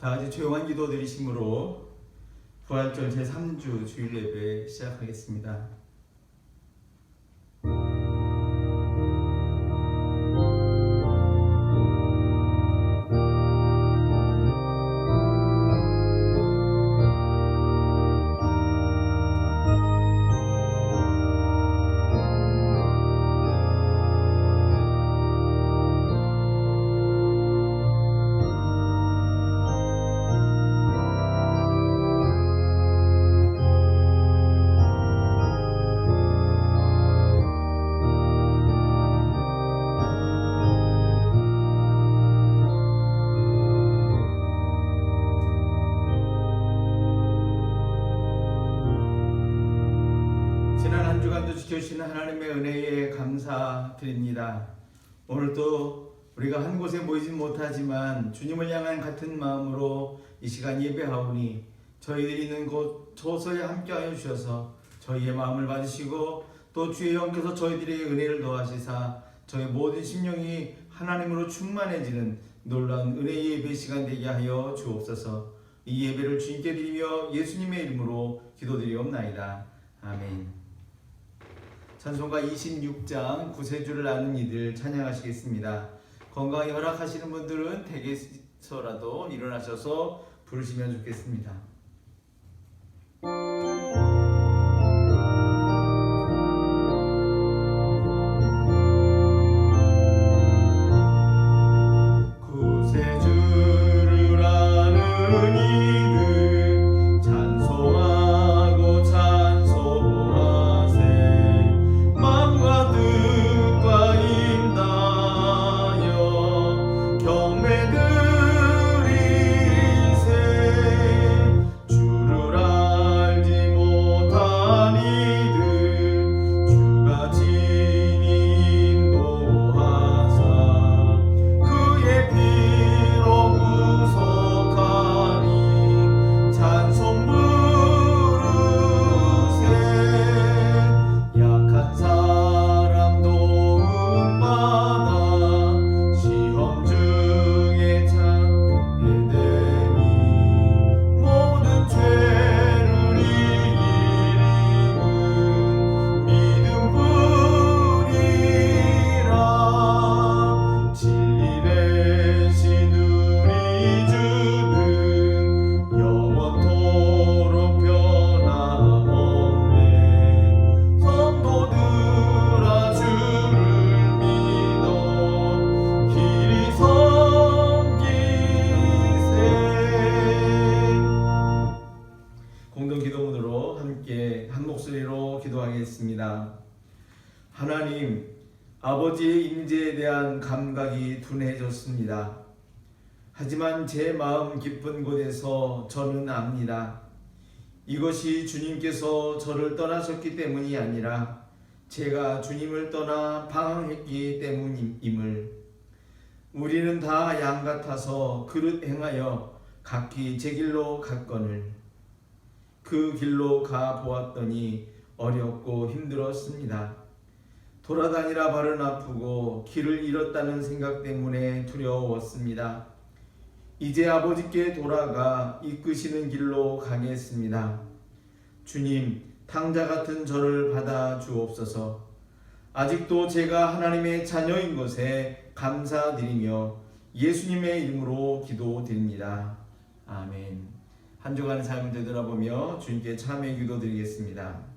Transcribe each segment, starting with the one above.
다 같이 조용한 기도 드리심으로 부활절 제3주 주일 예배 시작하겠습니다. 지켜주시는 하나님의 은혜에 감사드립니다. 오늘도 우리가 한 곳에 모이진 못하지만 주님을 향한 같은 마음으로 이 시간 예배하오니 저희들이 있는 곳 저곳에 함께하여 주셔서 저희의 마음을 받으시고 또 주의 영께서 저희들에게 은혜를 더하시사 저희 모든 심령이 하나님으로 충만해지는 놀라운 은혜의 예배 시간 되게 하여 주옵소서. 이 예배를 주님께 드리며 예수님의 이름으로 기도드리옵나이다. 아멘. 찬송가 26장 구세주를 아는 이들 찬양하시겠습니다. 건강히 허락하시는 분들은 댁에서라도 일어나셔서 부르시면 좋겠습니다. 구세주를 아는 이들 찬송하고 찬송하세. 마음과 뜻과 인다여 경배 드리세. 주를 알지 못한 이들 주가 친히 인도하사 그의 피로 구속하니 찬송 부르세. 약한 사람 도움받아 시험 중에 참게 되니 모든 죄를 이기는 믿음뿐이라. 진리 대신 우리 주는 영원토록 변함없네. 성도들아 주를 믿어 길이 섬기세. 공동 기도문으로 함께 한 목소리로 기도하겠습니다. 하나님, 아버지의 임재에 대한 감각이 둔해졌습니다. 하지만 제 마음 깊은 곳에서 저는 압니다. 이것이 주님께서 저를 떠나셨기 때문이 아니라 제가 주님을 떠나 방황했기 때문임을. 우리는 다 양 같아서 그릇 행하여 각기 제 길로 갔거늘. 그 길로 가 보았더니 어렵고 힘들었습니다. 돌아다니라 발은 아프고 길을 잃었다는 생각 때문에 두려웠습니다. 이제 아버지께 돌아가 이끄시는 길로 가겠습니다. 주님, 탕자 같은 저를 받아 주옵소서. 아직도 제가 하나님의 자녀인 것에 감사드리며 예수님의 이름으로 기도드립니다. 아멘. 한 주간의 삶을 되돌아보며 주님께 참회 기도 드리겠습니다.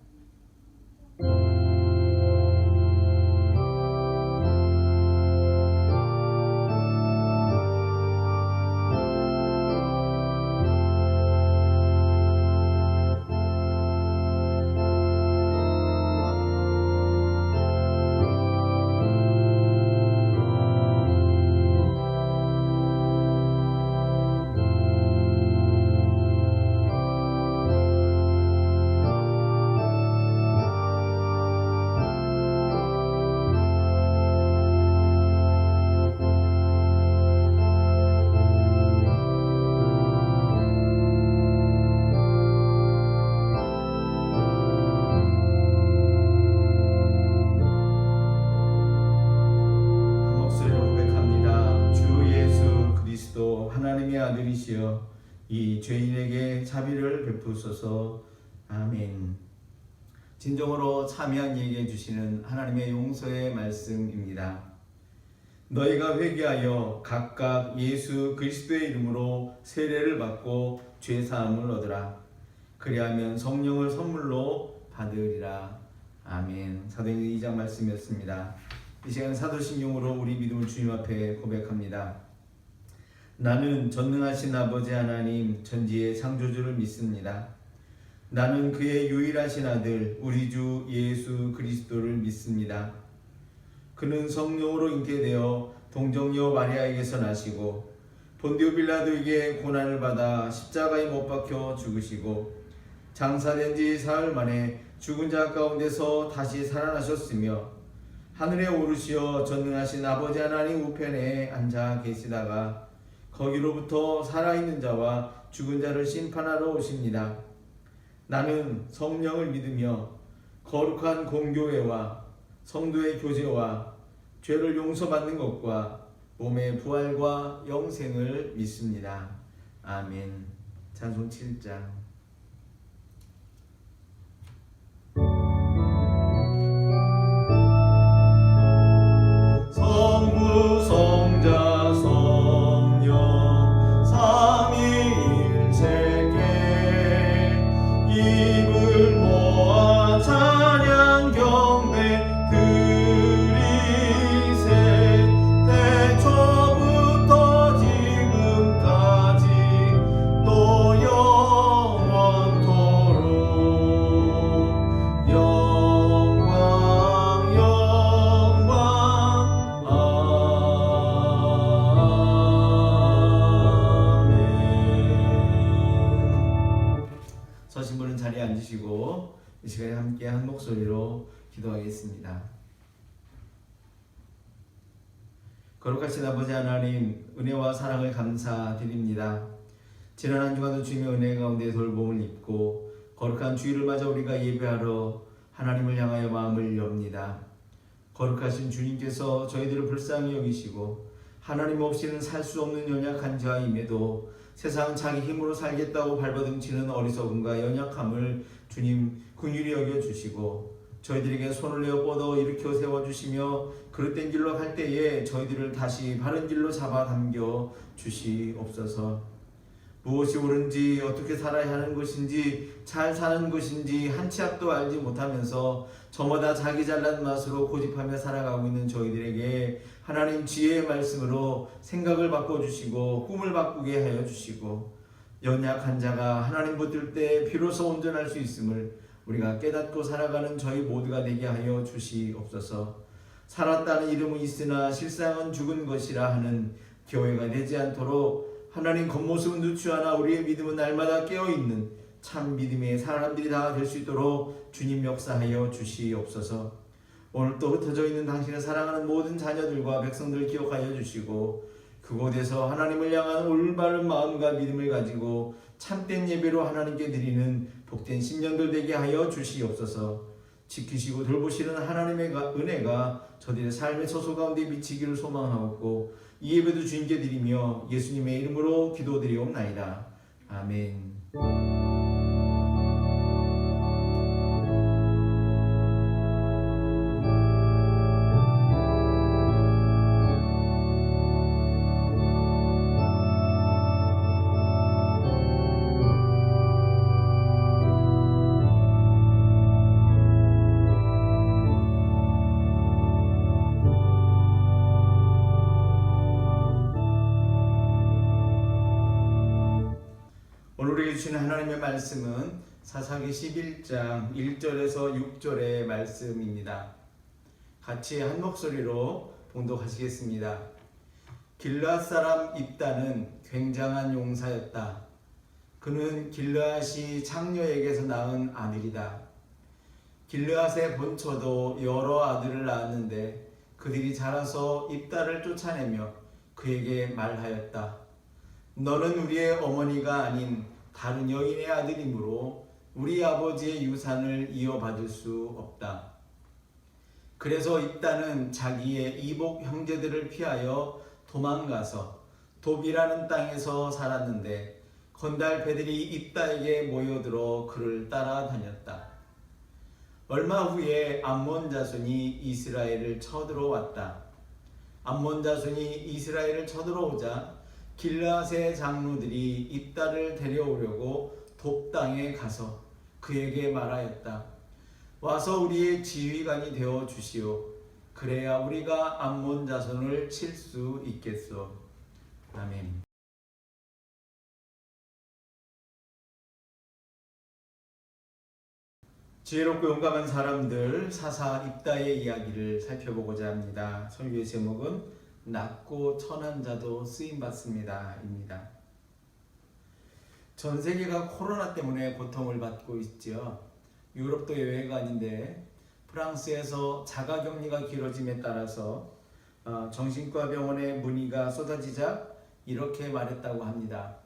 하나님의 아들이시여 이 죄인에게 자비를 베푸소서. 아멘. 진정으로 참여한 이에게 주시는 하나님의 용서의 말씀입니다. 너희가 회개하여 각각 예수 그리스도의 이름으로 세례를 받고 죄 사함을 얻으라. 그리하면 성령을 선물로 받으리라. 아멘. 사도행전 2장 말씀이었습니다. 이 시간 사도신경으로 우리 믿음을 주님 앞에 고백합니다. 나는 전능하신 아버지 하나님 전지의 창조주를 믿습니다. 나는 그의 유일하신 아들 우리 주 예수 그리스도를 믿습니다. 그는 성령으로 잉태되어 동정녀 마리아에게서 나시고 본디오 빌라도에게 고난을 받아 십자가에 못 박혀 죽으시고 장사된 지 사흘 만에 죽은 자 가운데서 다시 살아나셨으며 하늘에 오르시어 전능하신 아버지 하나님 우편에 앉아 계시다가 거기로부터 살아있는 자와 죽은 자를 심판하러 오십니다. 나는 성령을 믿으며 거룩한 공교회와 성도의 교제와 죄를 용서받는 것과 몸의 부활과 영생을 믿습니다. 아멘. 찬송 7장. 성부 성자 성령 삼위일체께 입을 모아 찬양 경배 드리세. 태초부터 지금까지 또 영원토록 영광 영광 아멘. 서신 분은 자리에 앉으시고 이 시간에 함께 한 목소리로 기도하겠습니다. 거룩하신 아버지 하나님, 은혜와 사랑을 감사드립니다. 지난 한 주간도 주님의 은혜 가운데 돌봄을 입고 거룩한 주일을 맞아 우리가 예배하러 하나님을 향하여 마음을 엽니다. 거룩하신 주님께서 저희들을 불쌍히 여기시고 하나님 없이는 살 수 없는 연약한 자임에도 세상 자기 힘으로 살겠다고 발버둥치는 어리석음과 연약함을 주님 긍휼히 여겨주시고 저희들에게 손을 내어 뻗어 일으켜 세워주시며 그릇된 길로 갈 때에 저희들을 다시 바른 길로 잡아당겨 주시옵소서. 무엇이 옳은지 어떻게 살아야 하는 것인지 잘 사는 것인지 한 치 앞도 알지 못하면서 저마다 자기 잘난 맛으로 고집하며 살아가고 있는 저희들에게 하나님 지혜의 말씀으로 생각을 바꿔주시고 꿈을 바꾸게 하여 주시고 연약한 자가 하나님 붙들 때 비로소 온전할 수 있음을 우리가 깨닫고 살아가는 저희 모두가 되게 하여 주시옵소서. 살았다는 이름은 있으나 실상은 죽은 것이라 하는 교회가 되지 않도록 하나님 겉모습은 누추하나 우리의 믿음은 날마다 깨어있는 참 믿음의 사람들이 다 될 수 있도록 주님 역사하여 주시옵소서. 오늘도 흩어져 있는 당신의 사랑하는 모든 자녀들과 백성들을 기억하여 주시고 그곳에서 하나님을 향한 올바른 마음과 믿음을 가지고 참된 예배로 하나님께 드리는 복된 신령들 되게 하여 주시옵소서. 지키시고 돌보시는 하나님의 은혜가 저들의 삶의 처소 가운데 미치기를 소망하옵고 이 예배도 주님께 드리며 예수님의 이름으로 기도드리옵나이다. 아멘. 우리에게 주시는 하나님의 말씀은 사사기 11장 1절에서 6절의 말씀입니다. 같이 한 목소리로 봉독하시겠습니다. 길르앗 사람 입다는 굉장한 용사였다. 그는 길르앗이 장녀에게서 낳은 아들이다. 길르앗의 본처도 여러 아들을 낳았는데 그들이 자라서 입다를 쫓아내며 그에게 말하였다. 너는 우리의 어머니가 아닌 다른 여인의 아들이므로 우리 아버지의 유산을 이어받을 수 없다. 그래서 입다는 자기의 이복 형제들을 피하여 도망가서 돕이라는 땅에서 살았는데 건달 배들이 입다에게 모여들어 그를 따라다녔다. 얼마 후에 암몬 자손이 이스라엘을 쳐들어왔다. 암몬 자손이 이스라엘을 쳐들어오자 길르앗의 장로들이 입다를 데려오려고 돕당에 가서 그에게 말하였다. 와서 우리의 지휘관이 되어 주시오. 그래야 우리가 암몬 자손을 칠 수 있겠소. 아멘. 지혜롭고 용감한 사람들 사사 입다의 이야기를 살펴보고자 합니다. 설교의 제목은 낮고 천한 자도 쓰임받습니다 입니다. 전 세계가 코로나 때문에 고통을 받고 있죠. 유럽도 예외가 아닌데 프랑스에서 자가격리가 길어짐에 따라서 정신과 병원의 문의가 쏟아지자 이렇게 말했다고 합니다.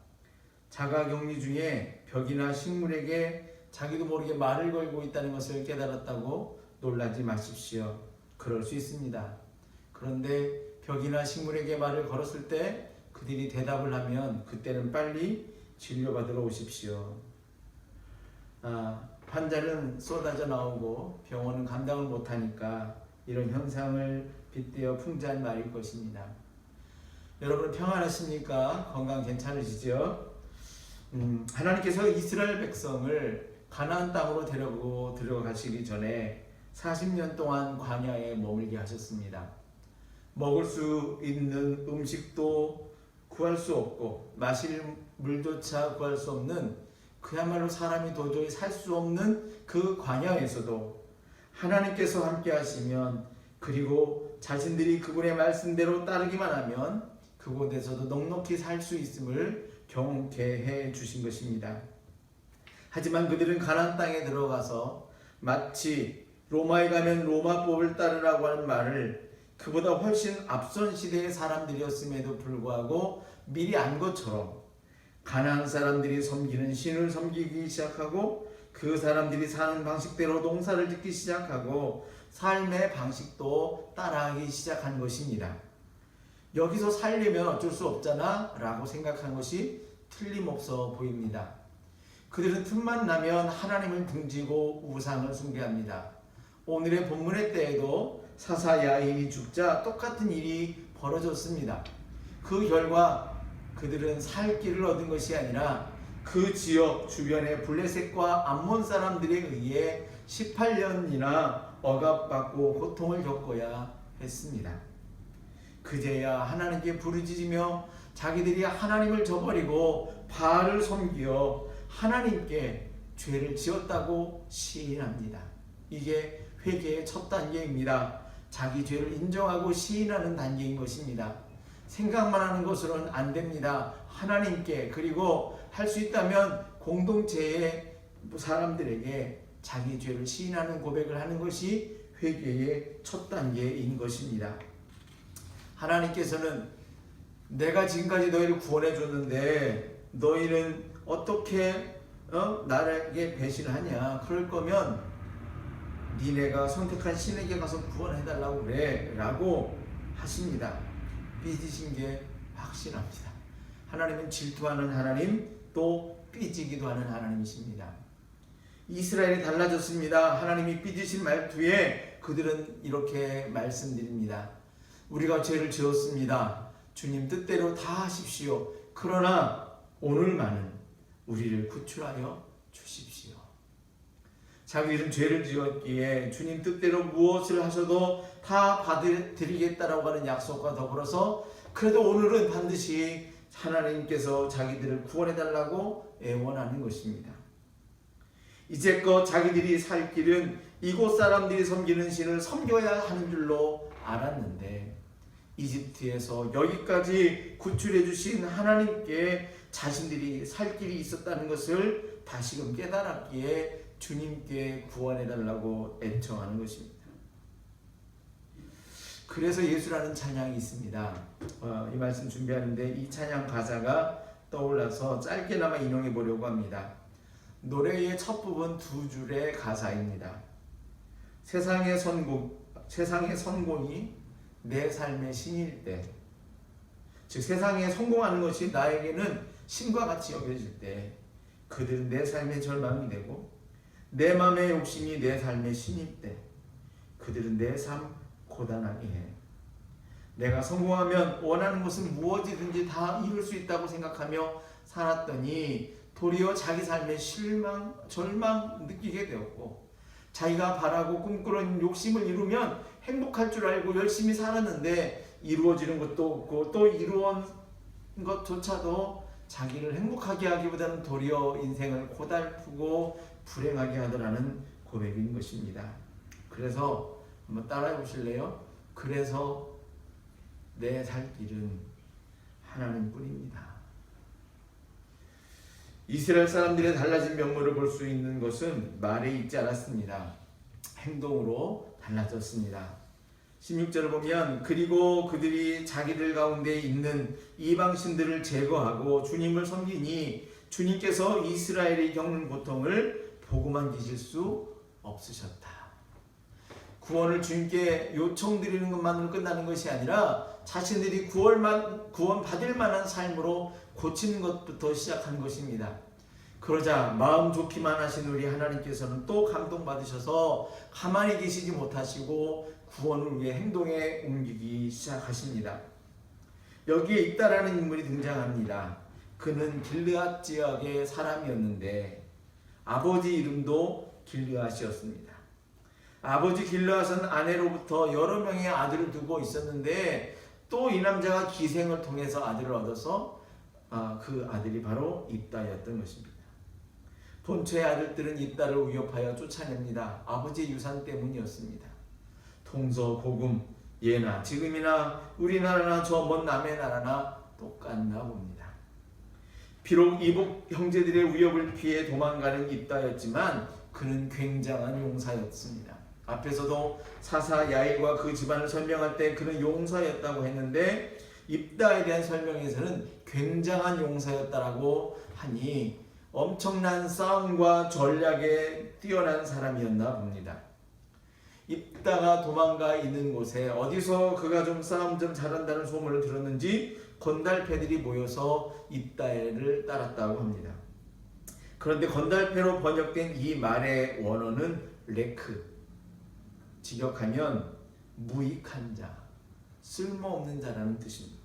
자가격리 중에 벽이나 식물에게 자기도 모르게 말을 걸고 있다는 것을 깨달았다고 놀라지 마십시오. 그럴 수 있습니다. 그런데 벽이나 식물에게 말을 걸었을 때 그들이 대답을 하면 그때는 빨리 진료받으러 오십시오. 환자는 쏟아져 나오고 병원은 감당을 못하니까 이런 현상을 빗대어 풍자한 말일 것입니다. 여러분 평안하십니까? 건강 괜찮으시죠? 하나님께서 이스라엘 백성을 가나안 땅으로 데리고 들어가시기 전에 40년 동안 광야에 머물게 하셨습니다. 먹을 수 있는 음식도 구할 수 없고 마실 물조차 구할 수 없는 그야말로 사람이 도저히 살 수 없는 그 광야에서도 하나님께서 함께 하시면 그리고 자신들이 그분의 말씀대로 따르기만 하면 그곳에서도 넉넉히 살 수 있음을 경험케 해 주신 것입니다. 하지만 그들은 가나안 땅에 들어가서 마치 로마에 가면 로마법을 따르라고 하는 말을 그보다 훨씬 앞선 시대의 사람들이었음에도 불구하고 미리 안 것처럼 가나안 사람들이 섬기는 신을 섬기기 시작하고 그 사람들이 사는 방식대로 농사를 짓기 시작하고 삶의 방식도 따라하기 시작한 것입니다. 여기서 살려면 어쩔 수 없잖아 라고 생각한 것이 틀림없어 보입니다. 그들은 틈만 나면 하나님을 등지고 우상을 숭배합니다. 오늘의 본문의 때에도 사사 야인이 죽자 똑같은 일이 벌어졌습니다. 그 결과 그들은 살 길을 얻은 것이 아니라 그 지역 주변의 블레셋과 암몬 사람들에 의해 18년이나 억압받고 고통을 겪어야 했습니다. 그제야 하나님께 부르짖으며 자기들이 하나님을 저버리고 바알을 섬기어 하나님께 죄를 지었다고 시인합니다. 이게 회개의 첫 단계입니다. 자기 죄를 인정하고 시인하는 단계인 것입니다. 생각만 하는 것으로는 안 됩니다. 하나님께 그리고 할 수 있다면 공동체의 사람들에게 자기 죄를 시인하는 고백을 하는 것이 회개의 첫 단계인 것입니다. 하나님께서는 내가 지금까지 너희를 구원해 줬는데 너희는 어떻게 나에게 배신하냐? 그럴 거면 니네가 선택한 신에게 가서 구원해달라고 그래 라고 하십니다. 삐지신 게 확실합니다. 하나님은 질투하는 하나님, 또 삐지기도 하는 하나님이십니다. 이스라엘이 달라졌습니다. 하나님이 삐지신 말투에 그들은 이렇게 말씀드립니다. 우리가 죄를 지었습니다. 주님 뜻대로 다 하십시오. 그러나 오늘만은 우리를 구출하여 주십시오. 자기들은 죄를 지었기에 주님 뜻대로 무엇을 하셔도 다 받아드리겠다라고 하는 약속과 더불어서 그래도 오늘은 반드시 하나님께서 자기들을 구원해달라고 애원하는 것입니다. 이제껏 자기들이 살 길은 이곳 사람들이 섬기는 신을 섬겨야 하는 줄로 알았는데 이집트에서 여기까지 구출해 주신 하나님께 자신들이 살 길이 있었다는 것을 다시금 깨달았기에 주님께 구원해달라고 애청하는 것입니다. 그래서 예수라는 찬양이 있습니다. 이 말씀 준비하는데 이 찬양 가사가 떠올라서 짧게나마 인용해 보려고 합니다. 노래의 첫 부분 두 줄의 가사입니다. 세상의 성공이 내 삶의 신일 때, 즉 세상에 성공하는 것이 나에게는 신과 같이 여겨질 때 그들은 내 삶의 절망이 되고 내 마음의 욕심이 내 삶의 신일 때 그들은 내 삶 고단하게 해. 내가 성공하면 원하는 것은 무엇이든지 다 이룰 수 있다고 생각하며 살았더니 도리어 자기 삶의 실망, 절망 느끼게 되었고 자기가 바라고 꿈꾸는 욕심을 이루면 행복할 줄 알고 열심히 살았는데 이루어지는 것도 없고 또 이루어진 것조차도 자기를 행복하게 하기보다는 도리어 인생을 고달프고 불행하게 하더라는 고백인 것입니다. 그래서 한번 따라해 보실래요? 그래서 내 살 길은 하나님뿐입니다. 이스라엘 사람들의 달라진 면모를 볼 수 있는 것은 말에 있지 않았습니다. 행동으로 달라졌습니다. 16절을 보면 그리고 그들이 자기들 가운데 있는 이방신들을 제거하고 주님을 섬기니 주님께서 이스라엘이 겪는 고통을 보고만 계실 수 없으셨다. 구원을 주님께 요청드리는 것만으로 끝나는 것이 아니라 자신들이 구원받을 만한 삶으로 고치는 것부터 시작한 것입니다. 그러자 마음 좋기만 하신 우리 하나님께서는 또 감동받으셔서 가만히 계시지 못하시고 구원을 위해 행동에 옮기기 시작하십니다. 여기에 입다라는 인물이 등장합니다. 그는 길르앗 지역의 사람이었는데 아버지 이름도 길르앗이었습니다. 아버지 길르앗은 아내로부터 여러 명의 아들을 두고 있었는데 또 이 남자가 기생을 통해서 아들을 얻어서 그 아들이 바로 입다였던 것입니다. 본처의 아들들은 입다를 위협하여 쫓아냅니다. 아버지의 유산 때문이었습니다. 동서고금 예나 지금이나 우리나라나 저 먼 남의 나라나 똑같나 봅니다. 비록 이복 형제들의 위협을 피해 도망가는 입다였지만 그는 굉장한 용사였습니다. 앞에서도 사사 야일과 그 집안을 설명할 때 그는 용사였다고 했는데 입다에 대한 설명에서는 굉장한 용사였다라고 하니 엄청난 싸움과 전략에 뛰어난 사람이었나 봅니다. 입다가 도망가 있는 곳에 어디서 그가 좀 싸움 좀 잘한다는 소문을 들었는지 건달패들이 모여서 입다를 따랐다고 합니다. 그런데 건달패로 번역된 이 말의 원어는 레크, 직역하면 무익한 자, 쓸모없는 자라는 뜻입니다.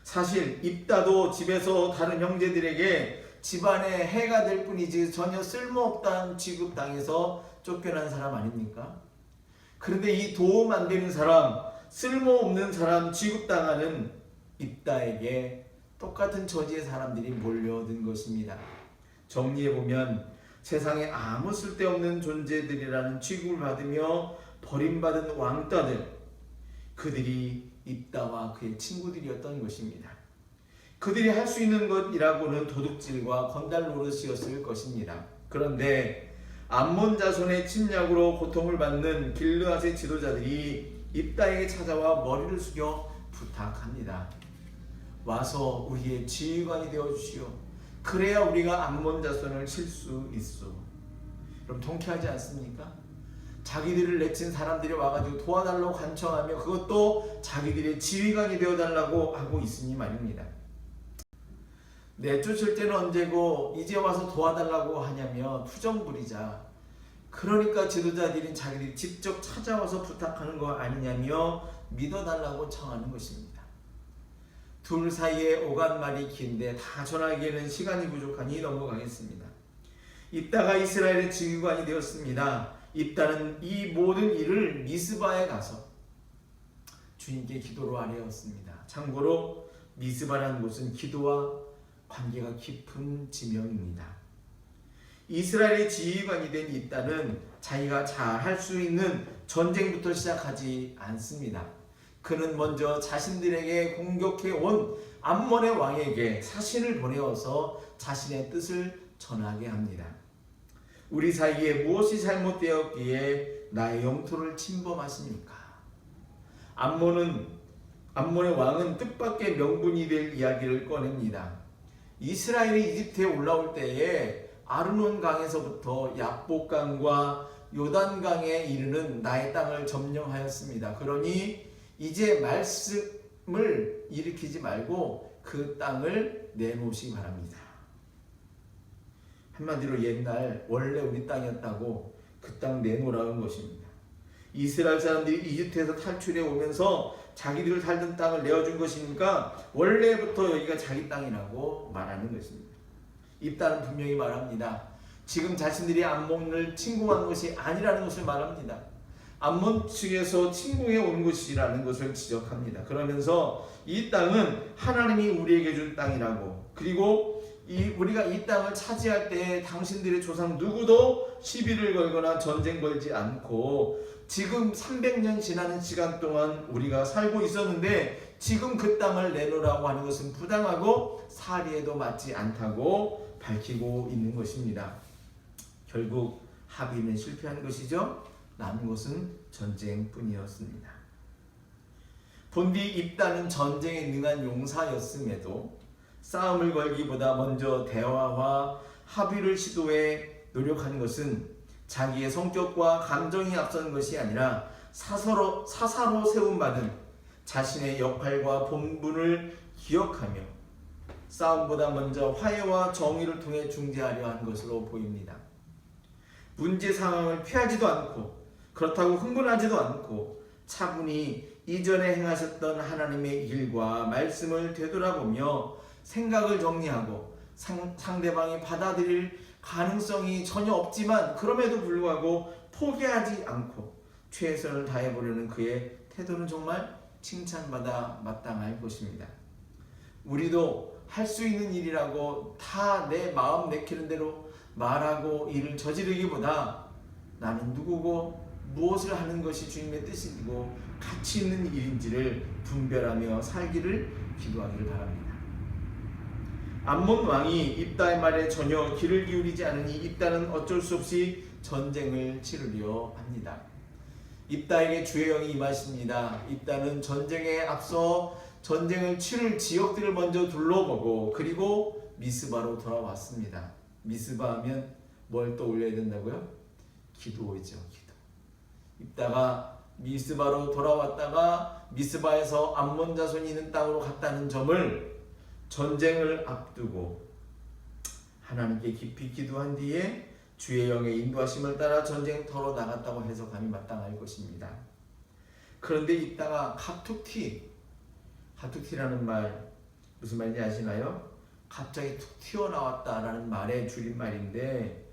사실 입다도 집에서 다른 형제들에게 집안에 해가 될 뿐이지 전혀 쓸모없다는 취급당해서 쫓겨난 사람 아닙니까? 그런데 이 도움 안 되는 사람, 쓸모없는 사람 취급당하는 입다에게 똑같은 처지의 사람들이 몰려든 것입니다. 정리해보면 세상에 아무 쓸데없는 존재들이라는 취급을 받으며 버림받은 왕따들, 그들이 입다와 그의 친구들이었던 것입니다. 그들이 할 수 있는 것이라고는 도둑질과 건달 노릇이었을 것입니다. 그런데 암몬 자손의 침략으로 고통을 받는 길르앗의 지도자들이 입다에게 찾아와 머리를 숙여 부탁합니다. 와서 우리의 지휘관이 되어 주시오. 그래야 우리가 암몬 자손을 칠 수 있어. 그럼 통쾌하지 않습니까? 자기들을 내친 사람들이 와가지고 도와달라고 간청하며 그것도 자기들의 지휘관이 되어달라고 하고 있으니 말입니다. 내쫓을 때는 언제고 이제 와서 도와달라고 하냐며 투정 부리자. 그러니까 지도자들이 자기들이 직접 찾아와서 부탁하는 거 아니냐며 믿어달라고 청하는 것입니다. 둘 사이에 오간말이 긴데 다 전하기에는 시간이 부족하니 넘어가겠습니다. 입다가 이스라엘의 지휘관이 되었습니다. 입다는 이 모든 일을 미스바에 가서 주님께 기도로 아뢰었습니다. 참고로 미스바라는 곳은 기도와 관계가 깊은 지명입니다. 이스라엘의 지휘관이 된 입다는 자기가 잘 할 수 있는 전쟁부터 시작하지 않습니다. 그는 먼저 자신들에게 공격해 온 암몬의 왕에게 사신을 보내어서 자신의 뜻을 전하게 합니다. 우리 사이에 무엇이 잘못되었기에 나의 영토를 침범하십니까? 암몬의 왕은 뜻밖의 명분이 될 이야기를 꺼냅니다. 이스라엘이 이집트에 올라올 때에 아르논 강에서부터 야복강과 요단강에 이르는 나의 땅을 점령하였습니다. 그러니 이제 말씀을 일으키지 말고 그 땅을 내놓으시기 바랍니다. 한마디로 옛날 원래 우리 땅이었다고 그 땅 내놓으라는 것입니다. 이스라엘 사람들이 이집트에서 탈출해 오면서 자기들 살던 땅을 내어준 것이니까 원래부터 여기가 자기 땅이라고 말하는 것입니다. 입다는 분명히 말합니다. 지금 자신들이 암몬을 침공한 것이 아니라는 것을 말합니다. 암몬 측에서 침공해 온 것이라는 것을 지적합니다. 그러면서 이 땅은 하나님이 우리에게 준 땅이라고, 그리고 우리가 이 땅을 차지할 때 당신들의 조상 누구도 시비를 걸거나 전쟁 걸지 않고 지금 300년 지나는 시간 동안 우리가 살고 있었는데 지금 그 땅을 내놓으라고 하는 것은 부당하고 사리에도 맞지 않다고 밝히고 있는 것입니다. 결국 합의는 실패한 것이죠. 남은 것은 전쟁뿐이었습니다. 본디 입다는 전쟁에 능한 용사였음에도 싸움을 걸기보다 먼저 대화와 합의를 시도해 노력한 것은 자기의 성격과 감정이 앞선 것이 아니라 사사로 세움받은 자신의 역할과 본분을 기억하며 싸움보다 먼저 화해와 정의를 통해 중재하려 한 것으로 보입니다. 문제 상황을 피하지도 않고 그렇다고 흥분하지도 않고 차분히 이전에 행하셨던 하나님의 일과 말씀을 되돌아보며 생각을 정리하고 상대방이 받아들일 가능성이 전혀 없지만 그럼에도 불구하고 포기하지 않고 최선을 다해보려는 그의 태도는 정말 칭찬받아 마땅할 것입니다. 우리도 할 수 있는 일이라고 다 내 마음 내키는 대로 말하고 일을 저지르기보다 나는 누구고 무엇을 하는 것이 주님의 뜻이고 가치 있는 일인지를 분별하며 살기를 기도하기를 바랍니다. 암몬 왕이 입다의 말에 전혀 귀를 기울이지 않으니 입다는 어쩔 수 없이 전쟁을 치르려 합니다. 입다에게 주의 영이 임하십니다. 입다는 전쟁에 앞서 전쟁을 치를 지역들을 먼저 둘러보고 그리고 미스바로 돌아왔습니다. 미스바 하면 뭘 또 올려야 된다고요? 기도이죠. 기도. 입다가 미스바로 돌아왔다가 미스바에서 암몬 자손이 있는 땅으로 갔다는 점을 전쟁을 앞두고 하나님께 깊이 기도한 뒤에 주의 영의 인도하심을 따라 전쟁터로 나갔다고 해석함이 마땅할 것입니다. 그런데 이따가 가툭티라는 말 무슨 말인지 아시나요? 갑자기 툭 튀어나왔다라는 말의 줄임말인데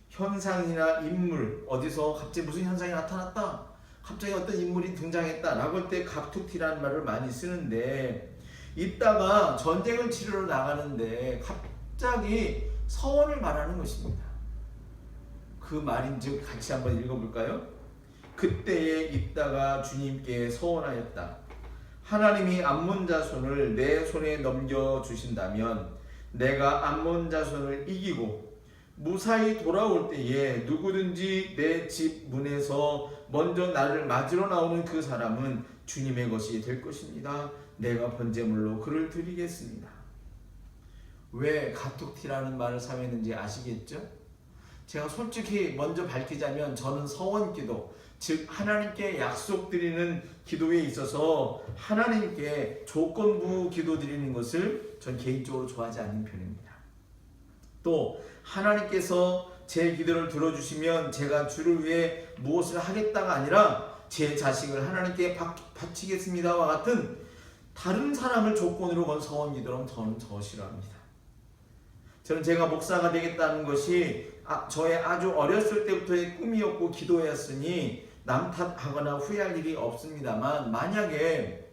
현상이나 인물, 어디서 갑자기 무슨 현상이 나타났다, 갑자기 어떤 인물이 등장했다 라고 할 때 갑툭튀라는 말을 많이 쓰는데 이따가 전쟁을 치르러 나가는데 갑자기 서원을 말하는 것입니다. 그 말인즉 같이 한번 읽어볼까요? 그때에 입다가 주님께 서원하였다. 하나님이 암몬 자손을 내 손에 넘겨주신다면 내가 암몬 자손을 이기고 무사히 돌아올 때에 누구든지 내 집 문에서 먼저 나를 맞으러 나오는 그 사람은 주님의 것이 될 것입니다. 내가 번제물로 그를 드리겠습니다. 왜 가툭티라는 말을 사용했는지 아시겠죠? 제가 솔직히 먼저 밝히자면 저는 서원기도, 즉 하나님께 약속드리는 기도에 있어서 하나님께 조건부 기도드리는 것을 전 개인적으로 좋아하지 않는 편입니다. 또 하나님께서 제 기도를 들어주시면 제가 주를 위해 무엇을 하겠다가 아니라 제 자식을 하나님께 바치겠습니다와 같은 다른 사람을 조건으로 건 서원 기도라면 저는 더 싫어합니다. 저는 제가 목사가 되겠다는 것이 저의 아주 어렸을 때부터의 꿈이었고 기도였으니 남 탓하거나 후회할 일이 없습니다만, 만약에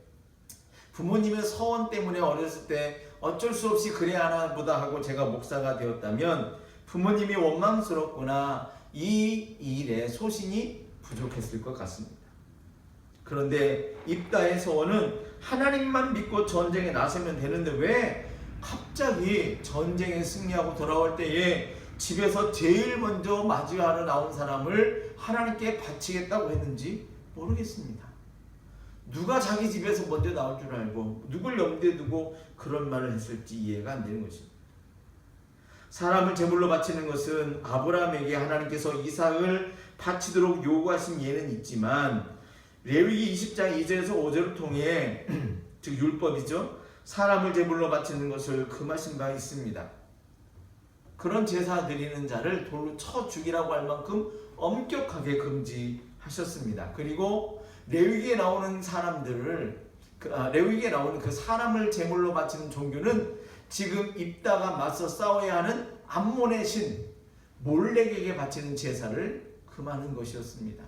부모님의 서원 때문에 어렸을 때 어쩔 수 없이 그래야 하나 보다 하고 제가 목사가 되었다면 부모님이 원망스럽거나 이 일에 소신이 부족했을 것 같습니다. 그런데 입다의 서원은 하나님만 믿고 전쟁에 나서면 되는데 왜 갑자기 전쟁에 승리하고 돌아올 때에 집에서 제일 먼저 맞이하러 나온 사람을 하나님께 바치겠다고 했는지 모르겠습니다. 누가 자기 집에서 먼저 나올 줄 알고 누굴 염두에 두고 그런 말을 했을지 이해가 안 되는 것입니다. 사람을 제물로 바치는 것은 아브라함에게 하나님께서 이삭을 바치도록 요구하신 예는 있지만 레위기 20장 2절에서 5절을 통해 즉 율법이죠. 사람을 제물로 바치는 것을 금하신 바 있습니다. 그런 제사 드리는 자를 돌로 쳐 죽이라고 할 만큼 엄격하게 금지하셨습니다. 그리고 레위기에 나오는 사람들을 레위기에 나오는 그 사람을 제물로 바치는 종교는 지금 입다가 맞서 싸워야 하는 암몬의 신 몰렉에게 바치는 제사를 금하는 것이었습니다.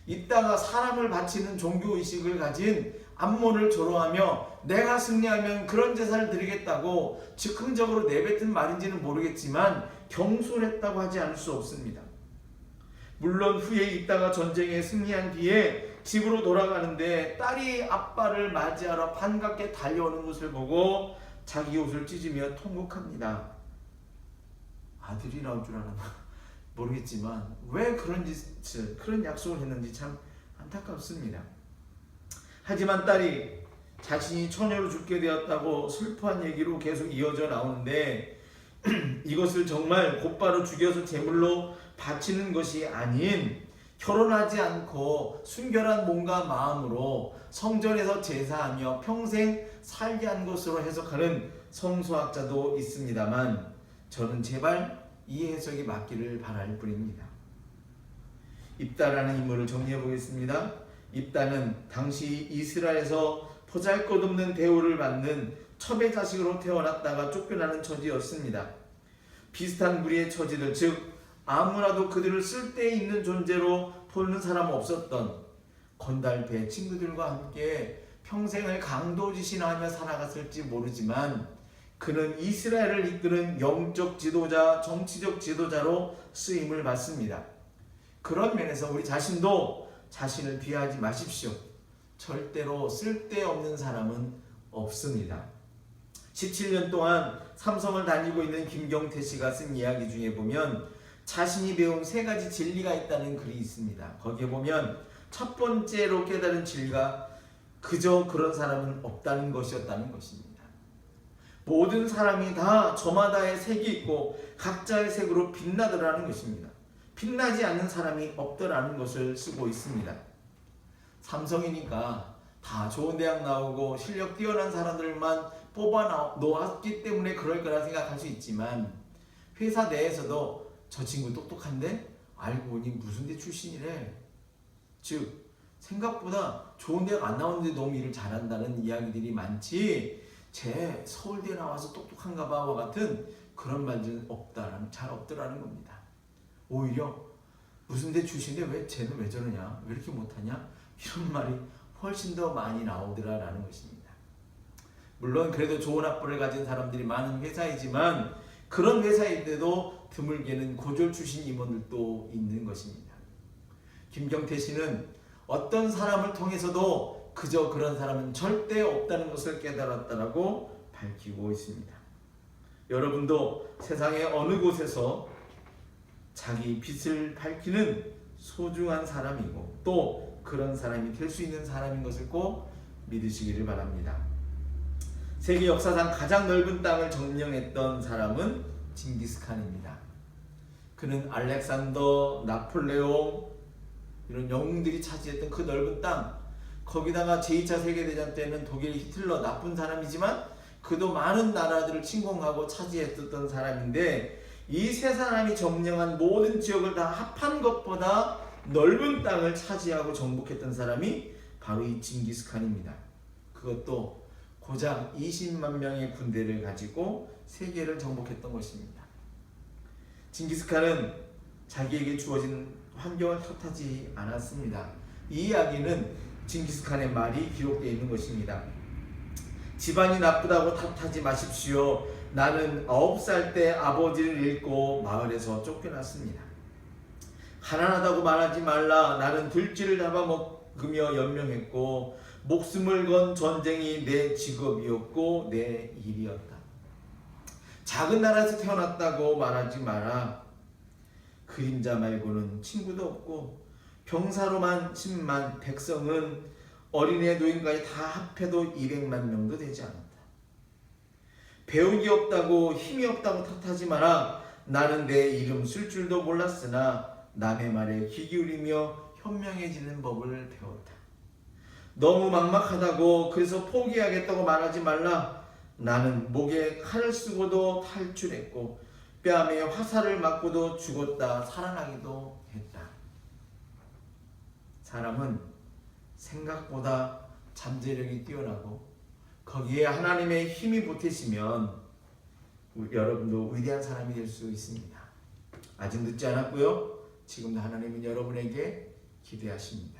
입다가 사람을 바치는 종교의식을 가진 암몬을 조롱하며 내가 승리하면 그런 제사를 드리겠다고 즉흥적으로 내뱉은 말인지는 모르겠지만 경솔했다고 하지 않을 수 없습니다. 물론 후에 입다가 전쟁에 승리한 뒤에 집으로 돌아가는데 딸이 아빠를 맞이하러 반갑게 달려오는 것을 보고 자기 옷을 찢으며 통곡합니다. 아들이 나올 줄 알았나 모르겠지만 왜 그런 약속을 했는지 참 안타깝습니다. 하지만 딸이 자신이 처녀로 죽게 되었다고 슬퍼한 얘기로 계속 이어져 나오는데 이것을 정말 곧바로 죽여서 제물로 바치는 것이 아닌 결혼하지 않고 순결한 몸과 마음으로 성전에서 제사하며 평생 살게 한 것으로 해석하는 성서학자도 있습니다만 저는 제발 이 해석이 맞기를 바랄 뿐입니다. 입다라는 인물을 정리해 보겠습니다. 입다는 당시 이스라엘에서 보잘것없는 대우를 받는 첩의 자식으로 태어났다가 쫓겨나는 처지였습니다. 비슷한 무리의 처지들, 즉 아무나도 그들을 쓸데있는 존재로 보는 사람 없었던 건달배 친구들과 함께 평생을 강도지신하며 살아갔을지 모르지만 그는 이스라엘을 이끄는 영적 지도자, 정치적 지도자로 쓰임을 받습니다. 그런 면에서 우리 자신도 자신을 비하하지 마십시오. 절대로 쓸데없는 사람은 없습니다. 17년 동안 삼성을 다니고 있는 김경태 씨가 쓴 이야기 중에 보면 자신이 배운 3가지 진리가 있다는 글이 있습니다. 거기에 보면 첫 번째로 깨달은 진리가 그저 그런 사람은 없다는 것이었다는 것입니다. 모든 사람이 다 저마다의 색이 있고 각자의 색으로 빛나더라는 것입니다. 빛나지 않는 사람이 없더라는 것을 쓰고 있습니다. 삼성이니까 다 좋은 대학 나오고 실력 뛰어난 사람들만 뽑아 놓았기 때문에 그럴 거라 생각할 수 있지만 회사 내에서도 저 친구 똑똑한데 알고 보니 무슨 대 출신이래. 즉 생각보다 좋은 대학 안 나오는데 너무 일을 잘한다는 이야기들이 많지 쟤 서울대 나와서 똑똑한가 봐와 같은 그런 말들은 잘 없더라는 겁니다. 오히려 무슨 대 출신인데 왜 쟤는 왜 저러냐, 왜 이렇게 못하냐, 이런 말이 훨씬 더 많이 나오더라라는 것입니다. 물론 그래도 좋은 학벌을 가진 사람들이 많은 회사이지만 그런 회사인데도 드물게는 고졸 출신 임원들도 있는 것입니다. 김경태 씨는 어떤 사람을 통해서도 그저 그런 사람은 절대 없다는 것을 깨달았다라고 밝히고 있습니다. 여러분도 세상의 어느 곳에서 자기 빛을 밝히는 소중한 사람이고 또 그런 사람이 될 수 있는 사람인 것을 꼭 믿으시기를 바랍니다. 세계 역사상 가장 넓은 땅을 점령했던 사람은 징기스칸입니다. 그는 알렉산더, 나폴레옹 이런 영웅들이 차지했던 그 넓은 땅, 거기다가 제2차 세계대전 때는 독일 히틀러 나쁜 사람이지만 그도 많은 나라들을 침공하고 차지했었던 사람인데 이 세 사람이 점령한 모든 지역을 다 합한 것보다 넓은 땅을 차지하고 정복했던 사람이 바로 이 징기스칸입니다. 그것도 고작 20만 명의 군대를 가지고 세계를 정복했던 것입니다. 징기스칸은 자기에게 주어진 환경을 탓하지 않았습니다. 이 이야기는 징기스칸의 말이 기록되어 있는 것입니다. 집안이 나쁘다고 탓하지 마십시오. 나는 9살 때 아버지를 잃고 마을에서 쫓겨났습니다. 가난하다고 말하지 말라. 나는 들쥐를 잡아먹으며 연명했고 목숨을 건 전쟁이 내 직업이었고 내 일이었다. 작은 나라에서 태어났다고 말하지 마라. 그림자 말고는 친구도 없고 병사로만 10만, 백성은 어린애 노인까지 다 합해도 200만 명도 되지 않았다. 배움이 없다고 힘이 없다고 탓하지 마라. 나는 내 이름 쓸 줄도 몰랐으나 남의 말에 귀 기울이며 현명해지는 법을 배웠다. 너무 막막하다고 그래서 포기하겠다고 말하지 말라. 나는 목에 칼을 쓰고도 탈출했고 뺨에 화살을 맞고도 죽었다 살아나기도 했다. 사람은 생각보다 잠재력이 뛰어나고 거기에 하나님의 힘이 보태시면 여러분도 위대한 사람이 될 수 있습니다. 아직 늦지 않았고요. 지금도 하나님은 여러분에게 기대하십니다.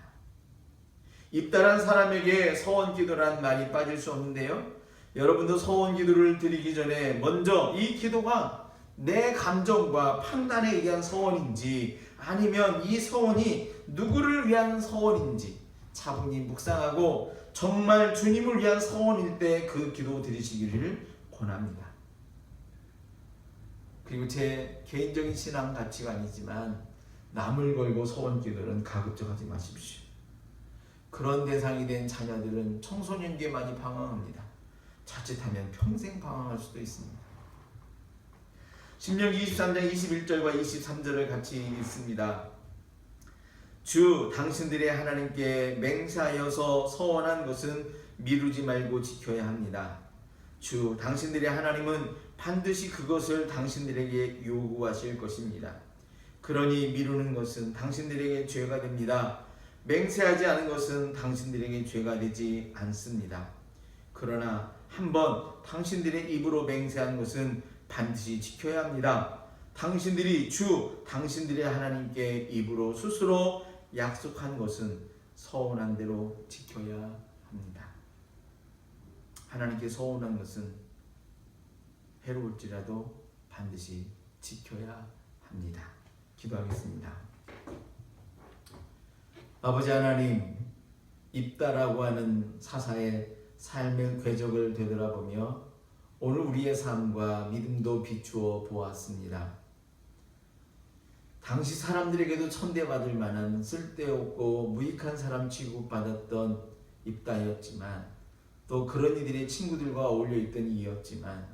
입달한 사람에게 서원 기도란 말이 빠질 수 없는데요. 여러분도 서원 기도를 드리기 전에 먼저 이 기도가 내 감정과 판단에 의한 서원인지 아니면 이 서원이 누구를 위한 서원인지 차분히 묵상하고 정말 주님을 위한 서원일 때 그 기도 드리시기를 권합니다. 그리고 제 개인적인 신앙 가치관이지만 남을 걸고 서원 기도는 가급적 하지 마십시오. 그런 대상이 된 자녀들은 청소년기에 많이 방황합니다. 자칫하면 평생 방황할 수도 있습니다. 신명기 23장 21절과 23절을 같이 읽습니다. 주 당신들의 하나님께 맹세하여서 서원한 것은 미루지 말고 지켜야 합니다. 주 당신들의 하나님은 반드시 그것을 당신들에게 요구하실 것입니다. 그러니 미루는 것은 당신들에게 죄가 됩니다. 맹세하지 않은 것은 당신들에게 죄가 되지 않습니다. 그러나 한번 당신들의 입으로 맹세한 것은 반드시 지켜야 합니다. 당신들이 주 당신들의 하나님께 입으로 스스로 약속한 것은 서원한 대로 지켜야 합니다. 하나님께 서원한 것은 해로울지라도 반드시 지켜야 합니다. 기도하겠습니다. 아버지 하나님, 입다라고 하는 사사의 삶의 궤적을 되돌아보며 오늘 우리의 삶과 믿음도 비추어 보았습니다. 당시 사람들에게도 천대받을 만한 쓸데없고 무익한 사람 취급받았던 입다였지만 또 그런 이들의 친구들과 어울려 있던 이였지만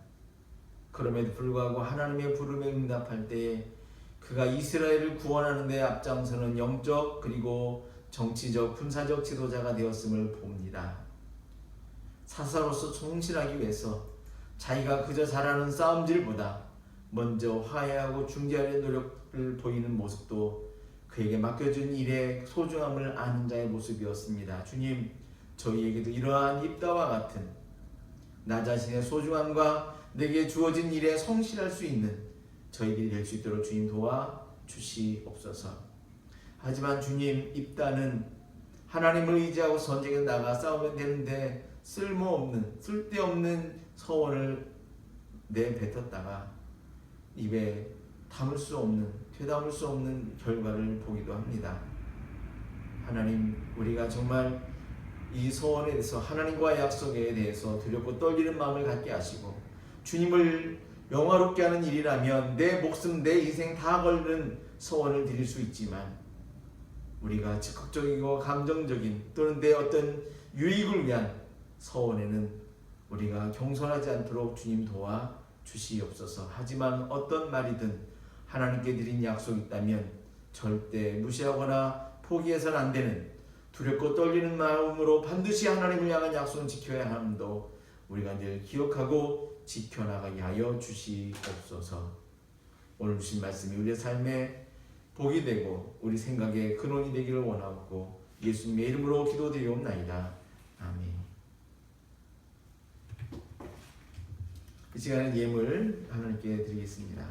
그럼에도 불구하고 하나님의 부름에 응답할 때에 그가 이스라엘을 구원하는 데 앞장서는 영적 그리고 정치적 군사적 지도자가 되었음을 봅니다. 사사로서 충실하기 위해서 자기가 그저 잘하는 싸움질보다 먼저 화해하고 중재하려는 노력을 보이는 모습도 그에게 맡겨준 일의 소중함을 아는 자의 모습이었습니다. 주님, 저희에게도 이러한 입다와 같은 나 자신의 소중함과 내게 주어진 일에 성실할 수 있는 저희들이 될 수 있도록 주님 도와주시옵소서. 하지만 주님, 입다는 하나님을 의지하고 전쟁에 나가 싸우면 되는데 쓸데없는 서원을 내뱉었다가 입에 담을 수 없는, 되담을 수 없는 결과를 보기도 합니다. 하나님, 우리가 정말 이 서원에 대해서 하나님과의 약속에 대해서 두렵고 떨리는 마음을 갖게 하시고 주님을 영화롭게 하는 일이라면 내 목숨, 내 인생 다 걸는 서원을 드릴 수 있지만 우리가 적극적이고 감정적인 또는 내 어떤 유익을 위한 서원에는 우리가 경솔하지 않도록 주님 도와주시옵소서. 하지만 어떤 말이든 하나님께 드린 약속이 있다면 절대 무시하거나 포기해서는 안 되는 두렵고 떨리는 마음으로 반드시 하나님을 향한 약속은 지켜야 함도 우리가 늘 기억하고 지켜나가게 하여 주시옵소서. 오늘 주신 말씀이 우리의 삶에 복이 되고 우리 생각의 근원이 되기를 원하옵고 예수님의 이름으로 기도드리옵나이다. 아멘. 이 시간에 예물 하나님께 드리겠습니다.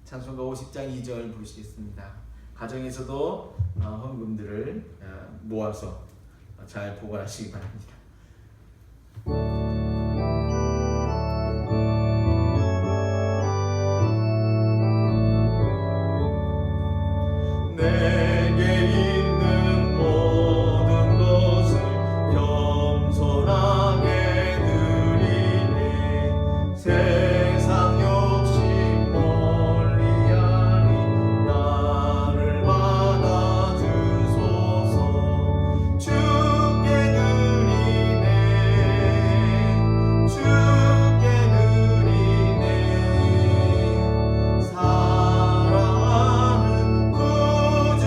찬송가 50장 2절 부르시겠습니다. 가정에서도 헌금들을 모아서 잘 보관하시기 바랍니다. 사랑하는 구주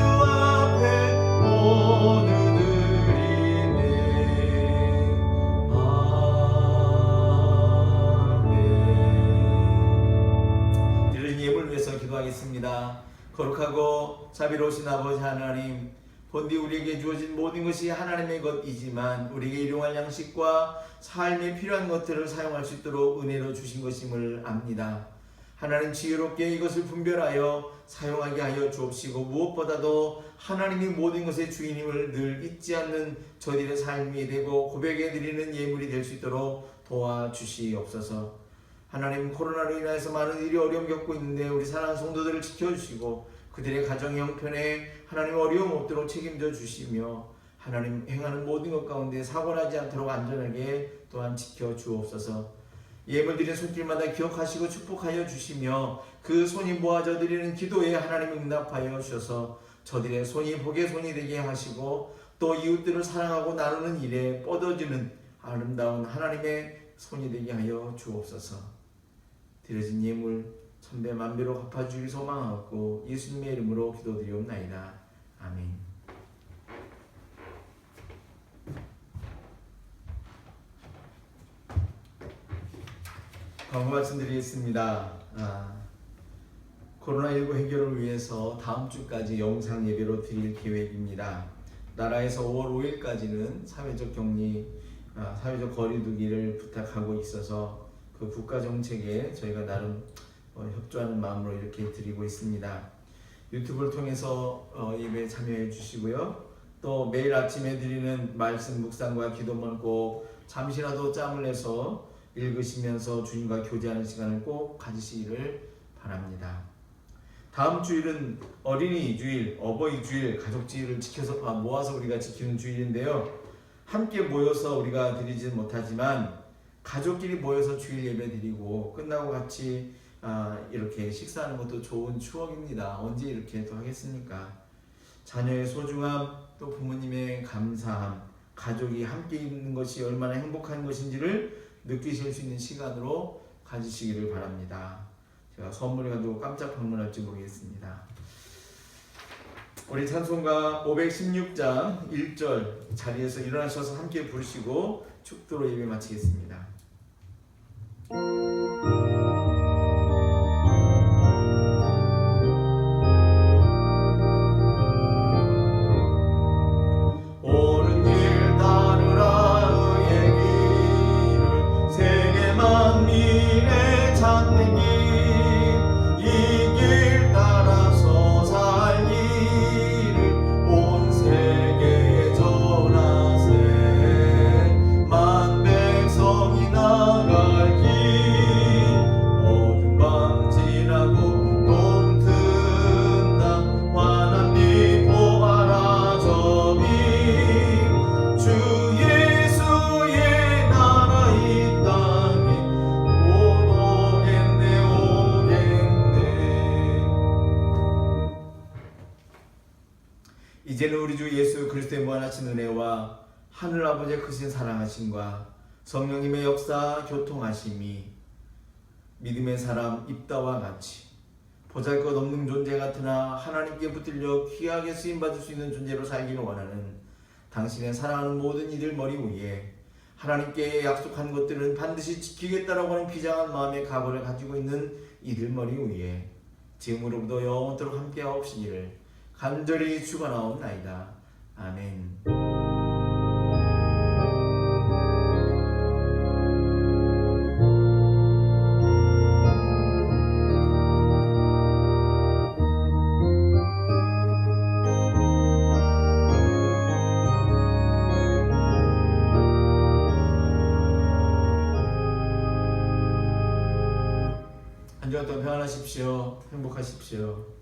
기도하겠습니다. 거룩하고 자비로우신 아버지 하나님, 본디 우리에게 주어진 모든 것이 하나님의 것이지만 우리에게 일용할 양식과 삶에 필요한 것들을 사용할 수 있도록 은혜로 주신 것임을 압니다. 하나님 지혜롭게 이것을 분별하여 사용하게 하여 주옵시고, 무엇보다도 하나님이 모든 것의 주인임을 늘 잊지 않는 저희들의 삶이 되고 고백해 드리는 예물이 될 수 있도록 도와주시옵소서. 하나님, 코로나로 인해서 많은 일이 어려움 겪고 있는데 우리 사랑하는 성도들을 지켜주시고 그들의 가정의 형편에 하나님 어려움 없도록 책임져 주시며, 하나님 행하는 모든 것 가운데 사고나지 않도록 안전하게 또한 지켜 주옵소서. 예물 드린 손길마다 기억하시고 축복하여 주시며 그 손이 모아져 드리는 기도에 하나님 응답하여 주셔서 저들의 손이 복의 손이 되게 하시고 또 이웃들을 사랑하고 나누는 일에 뻗어지는 아름다운 하나님의 손이 되게 하여 주옵소서. 드려진 예물 천배 만배로 갚아주길 소망하고 예수님의 이름으로 기도드리옵나이다. 아멘. 광고 말씀드리겠습니다. 코로나19 해결을 위해서 다음 주까지 영상 예배로 드릴 계획입니다. 나라에서 5월 5일까지는 사회적 격리, 사회적 거리두기를 부탁하고 있어서 그 국가 정책에 저희가 나름 협조하는 마음으로 이렇게 드리고 있습니다. 유튜브를 통해서 예배에 참여해 주시고요. 또 매일 아침에 드리는 말씀 묵상과 기도만 꼭 잠시라도 짬을 내서 읽으시면서 주님과 교제하는 시간을 꼭 가지시기를 바랍니다. 다음 주일은 어린이 주일, 어버이 주일, 가족 주일을 지켜서 모아서 우리가 지키는 주일인데요. 함께 모여서 우리가 드리지는 못하지만 가족끼리 모여서 주일 예배 드리고 끝나고 같이 이렇게 식사하는 것도 좋은 추억입니다. 언제 이렇게 또 하겠습니까? 자녀의 소중함, 또 부모님의 감사함, 가족이 함께 있는 것이 얼마나 행복한 것인지를 느끼실 수 있는 시간으로 가지시기를 바랍니다. 제가 선물을 가지고 깜짝 방문할지 모르겠습니다. 우리 찬송가 516장 1절 자리에서 일어나셔서 함께 부르시고 축도로 예배 마치겠습니다. 이제는 우리 주 예수 그리스도의 무한하신 은혜와 하늘 아버지의 크신 사랑하심과 성령님의 역사 교통하심이 믿음의 사람 입다와 같이 보잘것없는 존재 같으나 하나님께 붙들려 귀하게 쓰임받을 수 있는 존재로 살기를 원하는 당신의 사랑하는 모든 이들 머리 위에 하나님께 약속한 것들은 반드시 지키겠다라고 하는 비장한 마음의 각오를 가지고 있는 이들 머리 위에 지금으로부터 영원토록 함께하옵시기를 간절히 축원하옵나이다. 아멘. 한 주간 동안 평안하십시오. 행복하십시오.